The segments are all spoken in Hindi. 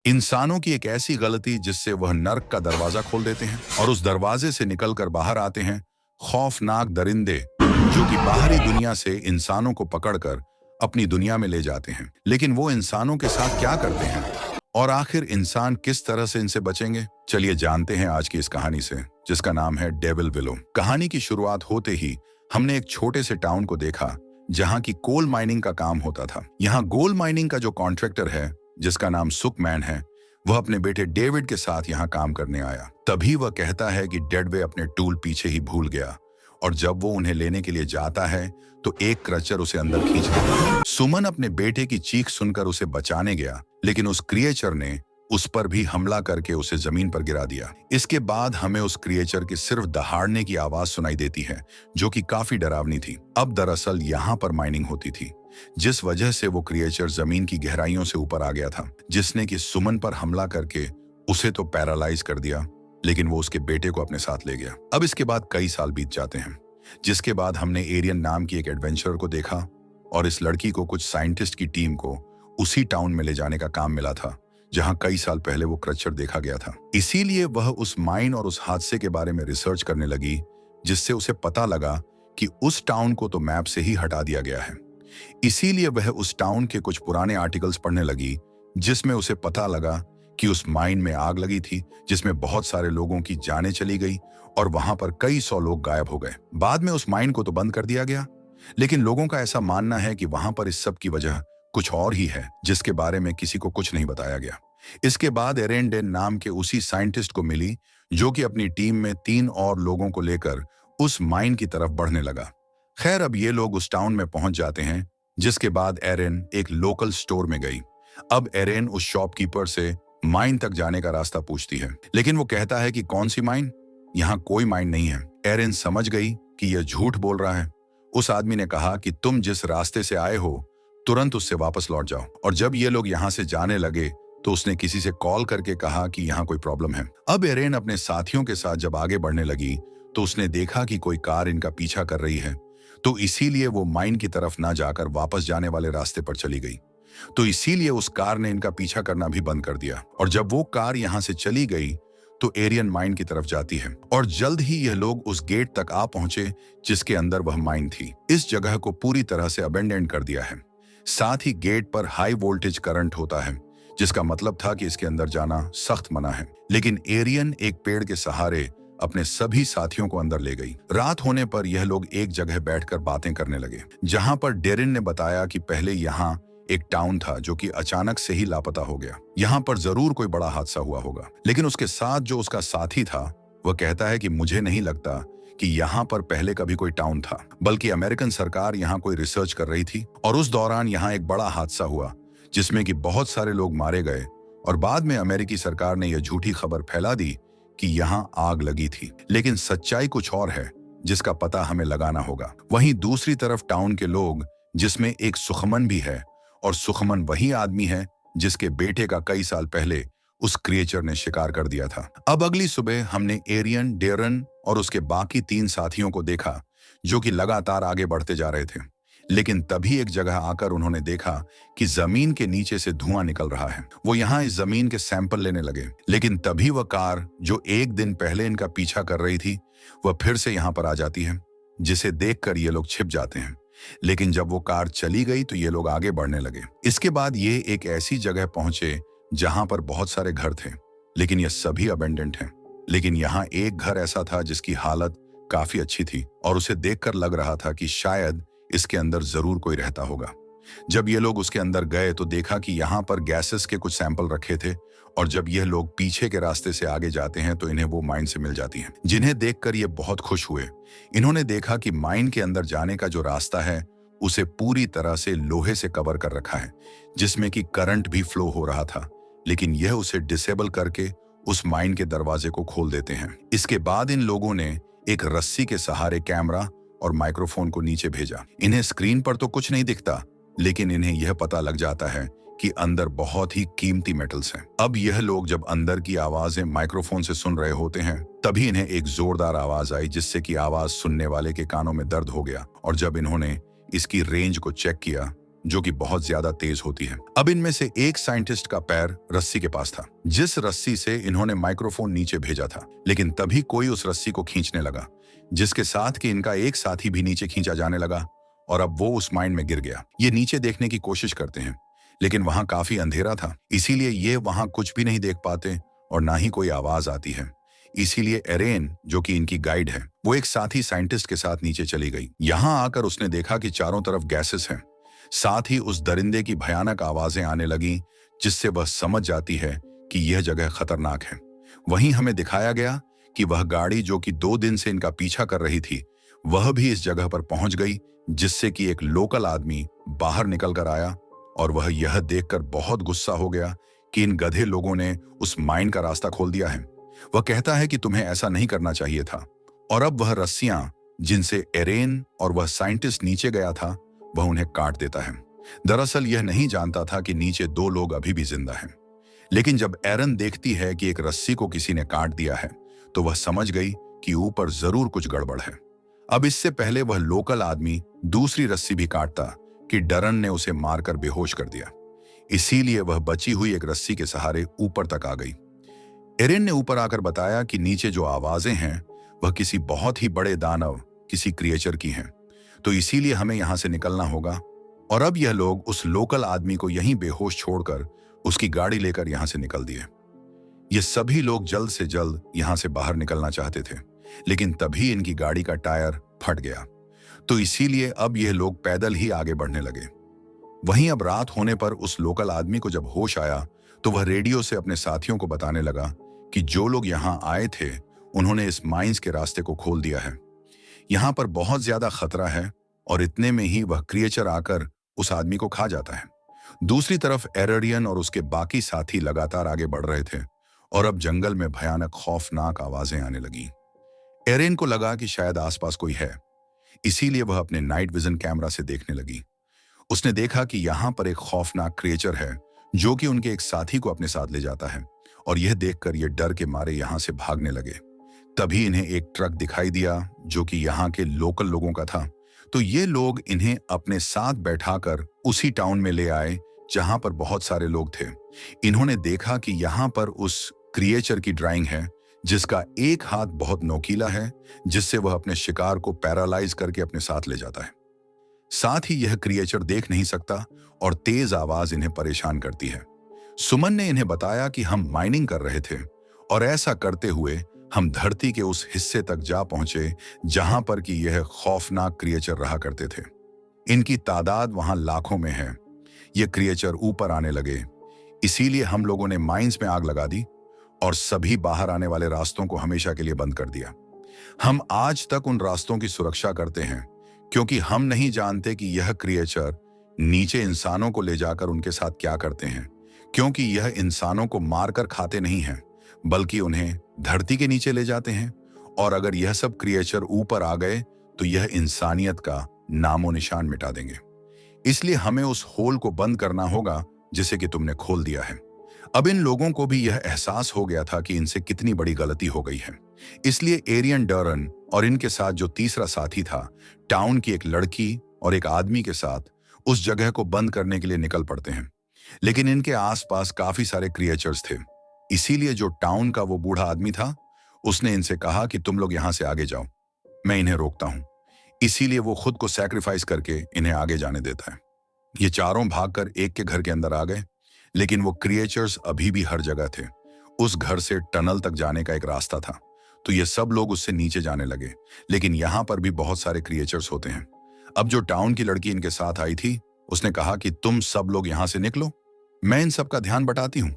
इंसानों की एक ऐसी गलती जिससे वह नर्क का दरवाजा खोल देते हैं और उस दरवाजे से निकलकर बाहर आते हैं खौफनाक दरिंदे जो कि बाहरी दुनिया से इंसानों को पकड़कर अपनी दुनिया में ले जाते हैं। लेकिन वो इंसानों के साथ क्या करते हैं और आखिर इंसान किस तरह से इनसे बचेंगे? चलिए जानते हैं आज की इस कहानी से, जिसका नाम है डेविल विलो। कहानी की शुरुआत होते ही हमने एक छोटे से टाउन को देखा जहां की कोल माइनिंग का काम होता था। यहाँ गोल्ड माइनिंग का जो कॉन्ट्रैक्टर है, जिसका नाम सुकमैन है, वह अपने बेटे डेविड के साथ यहाँ काम करने आया। तभी वह कहता है कि डेडवे अपने टूल पीछे ही भूल गया और जब वो उन्हें लेने के लिए जाता है तो एक क्रचर उसे अंदर खींच लेता है। सुमन अपने बेटे की चीख सुनकर उसे बचाने गया, लेकिन उस क्रिएचर ने उस पर भी हमला करके उसे जमीन पर गिरा दिया। इसके बाद हमें उस क्रिएचर की सिर्फ दहाड़ने की आवाज सुनाई देती है, जो कि काफी डरावनी थी। अब दरअसल यहाँ पर माइनिंग होती थी, जिस वजह से वो क्रिएचर जमीन की गहराइयों से ऊपर आ गया था, जिसने कि सुमन पर हमला करके उसे तो पैरालाइज कर दिया, लेकिन वो उसके बेटे को अपने साथ ले गया। अब इसके बाद कई साल बीत जाते हैं, जिसके बाद हमने एरियन नाम की एक एडवेंचरर को देखा और इस लड़की को कुछ साइंटिस्ट की टीम को उसी टाउन में ले जाने का काम मिला था जहां कई साल पहले वो क्रचर देखा गया था। इसीलिए वह उस माइन और उस हादसे के बारे में रिसर्च करने लगी, जिससे उसे पता लगा कि उस टाउन को तो मैप से ही हटा दिया गया है। इसीलिए वह उस टाउन के कुछ पुराने आर्टिकल्स पढ़ने लगी, जिसमें उसे पता लगा कि उस माइन में आग लगी थी, जिसमें बहुत सारे लोगों की जानें चली गई और वहां पर कई सौ लोग गायब हो गए। बाद में उस माइन को तो बंद कर दिया गया, लेकिन लोगों का ऐसा मानना है कि वहां पर इस सब की वजह कुछ और ही है, जिसके बारे में किसी को कुछ नहीं बताया गया। इसके बाद एरेन डेन नाम के उसी साइंटिस्ट को मिली, जो कि अपनी टीम में 3 और लोगों को लेकर उस माइन की तरफ बढ़ने लगा। खैर, अब ये लोग उस टाउन में पहुंच जाते हैं, जिसके बाद एरेन एक लोकल स्टोर में गई। अब एरेन उस शॉपकीपर से माइन तक जाने का रास्ता पूछती है, लेकिन वो कहता है कि कौन सी माइन? यहाँ कोई माइन नहीं है। एरेन समझ गई कि यह झूठ बोल रहा है। उस आदमी ने कहा कि तुम जिस रास्ते से आए हो तुरंत उससे वापस लौट जाओ। और जब ये लोग यहाँ से जाने लगे तो उसने किसी से कॉल करके कहा कि यहाँ कोई प्रॉब्लम है। अब एरेन अपने साथियों के साथ जब आगे बढ़ने लगी तो उसने देखा कि कोई कार इनका पीछा कर रही है, तो इसीलिए वो माइन की तरफ ना जाकर वापस जाने वाले रास्ते पर चली गई। तो इसीलिए उस कार ने इनका पीछा करना भी बंद कर दिया और जब वो कार यहाँ से चली गई तो एरियन माइन की तरफ जाती है और जल्द ही यह लोग उस गेट तक आ पहुंचे जिसके अंदर वह माइन थी। इस जगह को पूरी तरह से अबेंडेंड कर दिया है। साथ ही गेट पर हाई वोल्टेज करंट होता है, जिसका मतलब था कि इसके अंदर जाना सख्त मना है। लेकिन एरियन एक पेड़ के सहारे अपने सभी साथियों को अंदर ले गई। रात होने पर यह लोग एक जगह बैठकर बातें करने लगे, जहां पर डेरिन ने बताया कि पहले यहाँ एक टाउन था जो कि अचानक से ही लापता हो गया। यहाँ पर जरूर कोई बड़ा हादसा हुआ होगा। लेकिन उसके साथ जो उसका साथी था वह कहता है कि मुझे नहीं लगता कि यहाँ पर पहले कभी कोई टाउन था, बल्कि अमेरिकन सरकार यहाँ कोई रिसर्च कर रही थी और उस दौरान यहाँ एक बड़ा हादसा हुआ जिसमें कि बहुत सारे लोग मारे गए और बाद में अमेरिकी सरकार ने यह झूठी खबर फैला दी कि यहाँ आग लगी थी। लेकिन सच्चाई कुछ और है, जिसका पता हमें लगाना होगा। वहीं दूसरी तरफ टाउन के लोग, जिसमें एक सुखमन भी है, और सुखमन वही आदमी है जिसके बेटे का कई साल पहले उस क्रिएचर ने शिकार कर दिया था। अब अगली सुबह हमने एरियन, डेरन और उसके बाकी 3 साथियों को देखा जो कि लगातार आगे बढ़ते जा रहे थे। लेकिन तभी एक जगह आकर उन्होंने देखा कि जमीन के नीचे से धुआं निकल रहा है। वो यहाँ इस जमीन के सैंपल लेने लगे, लेकिन तभी वह कार जो एक दिन पहले इनका पीछा कर रही थी वह फिर से यहाँ पर आ जाती है, जिसे देखकर ये लोग छिप जाते हैं। लेकिन जब वो कार चली गई तो ये लोग आगे बढ़ने लगे। इसके बाद ये एक ऐसी जगह पहुंचे जहां पर बहुत सारे घर थे, लेकिन ये सभी अबेंडेंट हैं। लेकिन यहाँ एक घर ऐसा था जिसकी हालत काफी अच्छी थी और उसे देखकर लग रहा था कि शायद इसके अंदर जरूर कोई रहता होगा। जब ये लोग उसके अंदर गए तो देखा कि यहाँ पर गैसेस के कुछ सैंपल रखे थे और जब यह लोग पीछे के रास्ते से आगे जाते हैं तो इन्हें वो माइन से मिल जाती हैं, जिन्हें देखकर ये बहुत खुश हुए। इन्होंने देखा कि माइन के अंदर जाने का जो रास्ता है उसे पूरी तरह से लोहे से कवर कर रखा है, जिसमें कि करंट भी फ्लो हो रहा था, लेकिन यह उसे डिसेबल करके उस माइन के दरवाजे को खोल देते हैं। इसके बाद इन लोगों ने एक रस्सी के सहारे कैमरा और माइक्रोफोन को नीचे भेजा। इन्हें स्क्रीन पर तो कुछ नहीं दिखता, लेकिन इन्हें यह पता लग जाता है कि अंदर बहुत ही कीमती मेटल्स हैं। अब यह लोग जब अंदर की आवाजें माइक्रोफोन से सुन रहे होते हैं, तभी इन्हें एक जोरदार आवाज आई, जिससे कि आवाज सुनने वाले के कानों में दर्द हो गया। और जब इन्होंने इसकी रेंज को चेक किया, जो कि बहुत ज्यादा तेज होती है। अब इनमें से एक साइंटिस्ट का पैर रस्सी के पास था, जिस रस्सी से इन्होंने माइक्रोफोन नीचे भेजा था। लेकिन तभी कोई उस रस्सी को खींचने लगा, जिसके साथ कि इनका एक साथी भी नीचे खींचा जाने लगा और अब वो उस माइन में गिर गया। ये नीचे देखने की कोशिश करते हैं, लेकिन वहां काफी अंधेरा था, इसीलिए ये वहां कुछ भी नहीं देख पाते और ना ही कोई आवाज आती है। इसीलिए एरेन, जो कि इनकी गाइड है, वो एक साथी साइंटिस्ट के साथ नीचे चली गई। यहां आकर उसने देखा कि चारों तरफ गैसेस हैं। साथ ही उस दरिंदे की भयानक आवाजें आने लगी, जिससे वह समझ जाती है कि यह जगह खतरनाक है। वहीं हमें दिखाया गया कि वह गाड़ी जो कि 2 दिन से इनका पीछा कर रही थी, वह भी इस जगह पर पहुंच गई, जिससे कि एक लोकल आदमी बाहर निकल कर आया और वह यह देखकर बहुत गुस्सा हो गया कि इन गधे लोगों ने उस माइन का रास्ता खोल दिया है। वह कहता है कि तुम्हें ऐसा नहीं करना चाहिए था। और अब वह रस्सियां जिनसे एरेन और वह साइंटिस्ट नीचे गया था, वह उन्हें काट देता है। दरअसल यह नहीं जानता था कि नीचे 2 लोग अभी भी जिंदा हैं। लेकिन जब एरन देखती है कि एक रस्सी को किसी ने काट दिया है, तो वह समझ गई कि ऊपर जरूर कुछ गड़बड़ है। अब इससे पहले वह लोकल आदमी दूसरी रस्सी भी काटता कि डरन ने उसे मारकर बेहोश कर दिया। इसीलिए वह बची हुई एक रस्सी के सहारे ऊपर तक आ गई। एरेन ने ऊपर आकर बताया कि नीचे जो आवाजें हैं, वह किसी बहुत ही बड़े दानव, किसी क्रिएचर की हैं, तो इसीलिए हमें यहां से निकलना होगा। और अब यह लोग उस लोकल आदमी को यहीं बेहोश छोड़कर उसकी गाड़ी लेकर यहां से निकल दिए। ये सभी लोग जल्द से जल्द यहां से बाहर निकलना चाहते थे, लेकिन तभी इनकी गाड़ी का टायर फट गया, तो इसीलिए अब यह लोग पैदल ही आगे बढ़ने लगे। वहीं अब रात होने पर उस लोकल आदमी को जब होश आया, तो वह रेडियो से अपने साथियों को बताने लगा कि जो लोग यहाँ आए थे, उन्होंने इस माइंस के रास्ते को खोल दिया है। यहाँ पर बहुत ज्यादा खतरा है और इतने में ही वह क्रिएचर आकर उस आदमी को खा जाता है। दूसरी तरफ एरेरियन और उसके बाकी साथी लगातार आगे बढ़ रहे थे और अब जंगल में भयानक खौफनाक आवाजें आने लगी। एरेन को लगा कि शायद आसपास कोई है, इसीलिए वह अपने नाइट विजन कैमरा से देखने लगी। उसने देखा कि यहाँ पर एक खौफनाक क्रिएचर है, जो कि उनके एक साथी को अपने साथ ले जाता है, और यह देखकर ये डर के मारे यहाँ से भागने लगे। तभी इन्हें एक ट्रक दिखाई दिया, जो कि यहाँ के लोकल लोगों का था। तो ये लोग इन्हें अपने साथ बैठाकर उसी टाउन में ले आए जहां पर बहुत सारे लोग थे। इन्होंने देखा कि यहाँ पर उस क्रिएचर की ड्राइंग है, जिसका एक हाथ बहुत नोकीला है, जिससे वह अपने शिकार को पैरालाइज करके अपने साथ ले जाता है। साथ ही यह क्रिएचर देख नहीं सकता और तेज आवाज इन्हें परेशान करती है। सुमन ने इन्हें बताया कि हम माइनिंग कर रहे थे और ऐसा करते हुए हम धरती के उस हिस्से तक जा पहुंचे जहां पर कि यह खौफनाक क्रिएचर रहा करते थे। इनकी तादाद वहां लाखों में है। ये क्रिएचर ऊपर आने लगे, इसीलिए हम लोगों ने माइंस में आग लगा दी और सभी बाहर आने वाले रास्तों को हमेशा के लिए बंद कर दिया। हम आज तक उन रास्तों की सुरक्षा करते हैं, क्योंकि हम नहीं जानते कि यह क्रिएचर नीचे इंसानों को ले जाकर उनके साथ क्या करते हैं, क्योंकि यह इंसानों को मारकर खाते नहीं हैं, बल्कि उन्हें धरती के नीचे ले जाते हैं। और अगर यह सब क्रिएचर ऊपर आ गए तो यह इंसानियत का नामो निशान मिटा देंगे। इसलिए हमें उस होल को बंद करना होगा जिसे कि तुमने खोल दिया है। अब इन लोगों को भी यह एहसास हो गया था कि इनसे कितनी बड़ी गलती हो गई है। इसलिए एरियन, डरन और इनके साथ जो तीसरा साथी था, टाउन की एक लड़की और एक आदमी के साथ उस जगह को बंद करने के लिए निकल पड़ते हैं। लेकिन इनके आसपास काफी सारे क्रिएचर्स थे, इसीलिए जो टाउन का वो बूढ़ा आदमी था, उसने इनसे कहा कि तुम लोग यहां से आगे जाओ, मैं इन्हें रोकता हूं। इसीलिए वो खुद को सैक्रिफाइस करके इन्हें आगे जाने देता है। ये चारों भागकर एक के घर के अंदर आ गए, लेकिन वो क्रिएचर्स अभी भी हर जगह थे। उस घर से टनल तक जाने का एक रास्ता था, तो ये सब लोग उससे नीचे जाने लगे। लेकिन यहाँ पर भी बहुत सारे क्रिएचर्स होते हैं। अब जो टाउन की लड़की इनके साथ आई थी, उसने कहा कि तुम सब लोग यहाँ से निकलो, मैं इन सब का ध्यान बटाती हूँ।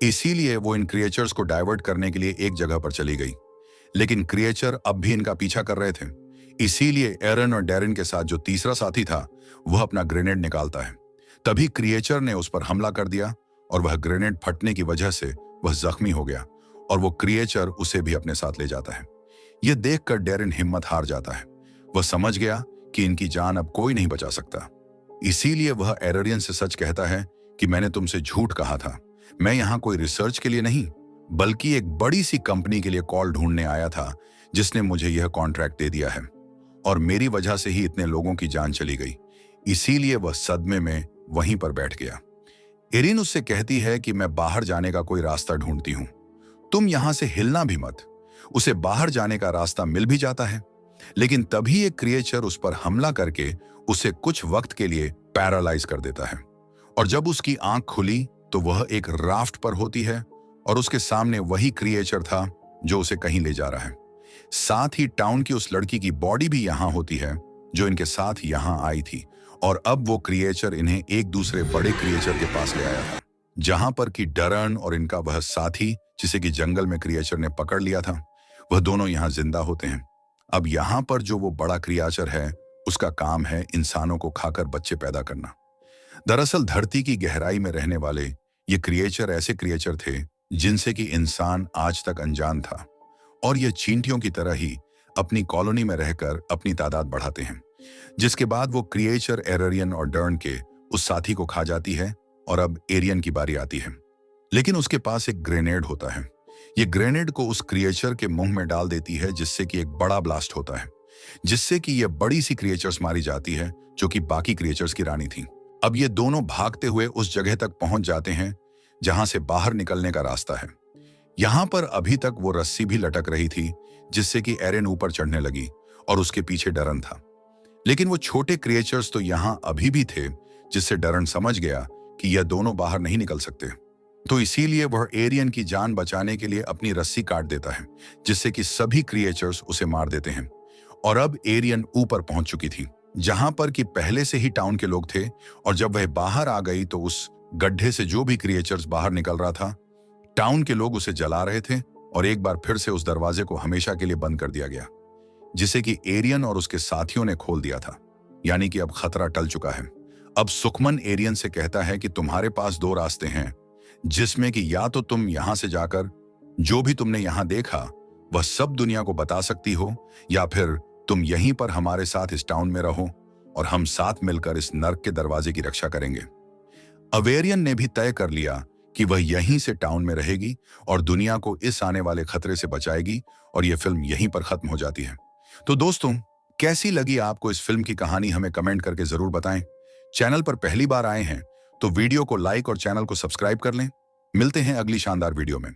इसीलिए वो इन क्रिएचर्स को डाइवर्ट करने के लिए एक जगह पर चली गई। लेकिन क्रिएचर अब भी इनका पीछा कर रहे थे, इसीलिए एरन और डैरिन के साथ जो तीसरा साथी था, वह अपना ग्रेनेड निकालता है। तभी क्रिएचर ने उस पर हमला कर दिया और वह ग्रेनेड फटने की वजह से वह जख्मी हो गया और वो क्रिएचर उसे भी अपने साथ ले जाता है। यह देखकर डैरिन हिम्मत हार जाता है। वह समझ गया कि इनकी जान अब कोई नहीं बचा सकता। इसीलिए वह एरेरियन से सच कहता है कि मैंने तुमसे झूठ कहा था। मैं यहाँ कोई रिसर्च के लिए नहीं, बल्कि एक बड़ी सी कंपनी के लिए कॉल ढूंढने आया था, जिसने मुझे यह कॉन्ट्रैक्ट दे दिया है और मेरी वजह से ही इतने लोगों की जान चली गई। इसीलिए वह सदमे में वहीं पर बैठ गया। एरिन उससे कहती है कि मैं बाहर जाने का कोई रास्ता ढूंढती हूं, तुम यहां से हिलना भी मत। उसे बाहर जाने का रास्ता मिल भी जाता है, लेकिन तभी एक क्रिएचर उस पर हमला करके उसे कुछ वक्त के लिए पैरालाइज कर देता है। और जब उसकी आंख खुली तो वह एक राफ्ट पर होती है और उसके सामने वही क्रिएचर था जो उसे कहीं ले जा रहा है। साथ ही टाउन की उस लड़की की बॉडी भी यहां होती है जो इनके साथ यहां आई थी, और अब वो क्रिएचर इन्हें एक दूसरे बड़े क्रिएचर के पास ले आया था, जहां पर कि डरन और इनका वह साथी जिसे कि जंगल में क्रिएचर ने पकड़ लिया था, वह दोनों यहां जिंदा होते हैं। अब यहां पर जो वो बड़ा क्रिएचर है उसका काम है इंसानों को खाकर बच्चे पैदा करना। दरअसल धरती की गहराई में रहने वाले ये क्रिएचर ऐसे क्रिएचर थे जिनसे कि इंसान आज तक अनजान था, और ये चींटियों की तरह ही अपनी कॉलोनी में रहकर अपनी तादाद बढ़ाते हैं, जिसके बाद वो क्रिएचर एरियन और डर्न के उस साथी को खा जाती है। और अब एरियन की बारी आती है, लेकिन उसके पास एक ग्रेनेड होता है। ये ग्रेनेड को उस क्रिएचर के मुंह में डाल देती है, जिससे कि एक बड़ा ब्लास्ट होता है, जिससे कि ये बड़ी सी क्रिएचर्स मारी जाती है जो कि बाकी क्रिएचर्स की रानी थी। अब ये दोनों भागते हुए उस जगह तक पहुंच जाते हैं जहां से बाहर निकलने का रास्ता है। यहां पर अभी तक वो रस्सी भी लटक रही थी, जिससे कि एरेन ऊपर चढ़ने लगी और उसके पीछे डरन था। लेकिन वो छोटे क्रिएचर्स तो यहां अभी भी थे, जिससे डरन समझ गया कि यह दोनों बाहर नहीं निकल सकते। तो इसीलिए वह एरियन की जान बचाने के लिए अपनी रस्सी काट देता है, जिससे कि सभी क्रिएचर्स उसे मार देते हैं। और अब एरियन ऊपर पहुंच चुकी थी, जहां पर कि पहले से ही टाउन के लोग थे, और जब वह बाहर आ गई तो उस गड्ढे से जो भी क्रिएचर्स बाहर निकल रहा था, टाउन के लोग उसे जला रहे थे, और एक बार फिर से उस दरवाजे को हमेशा के लिए बंद कर दिया गया, जिसे कि एरियन और उसके साथियों ने खोल दिया था। यानी कि अब खतरा टल चुका है। अब सुखमन एरियन से कहता है कि तुम्हारे पास दो रास्ते हैं, जिसमें कि या तो तुम यहां से जाकर जो भी तुमने यहां देखा वह सब दुनिया को बता सकती हो, या फिर तुम यहीं पर हमारे साथ इस टाउन में रहो और हम साथ मिलकर इस नर्क के दरवाजे की रक्षा करेंगे। अवेरियन ने भी तय कर लिया कि वह यहीं से टाउन में रहेगी और दुनिया को इस आने वाले खतरे से बचाएगी, और यह फिल्म यहीं पर खत्म हो जाती है। तो दोस्तों, कैसी लगी आपको इस फिल्म की कहानी, हमें कमेंट करके जरूर बताएं। चैनल पर पहली बार आए हैं तो वीडियो को लाइक और चैनल को सब्सक्राइब कर लें। मिलते हैं अगली शानदार वीडियो में।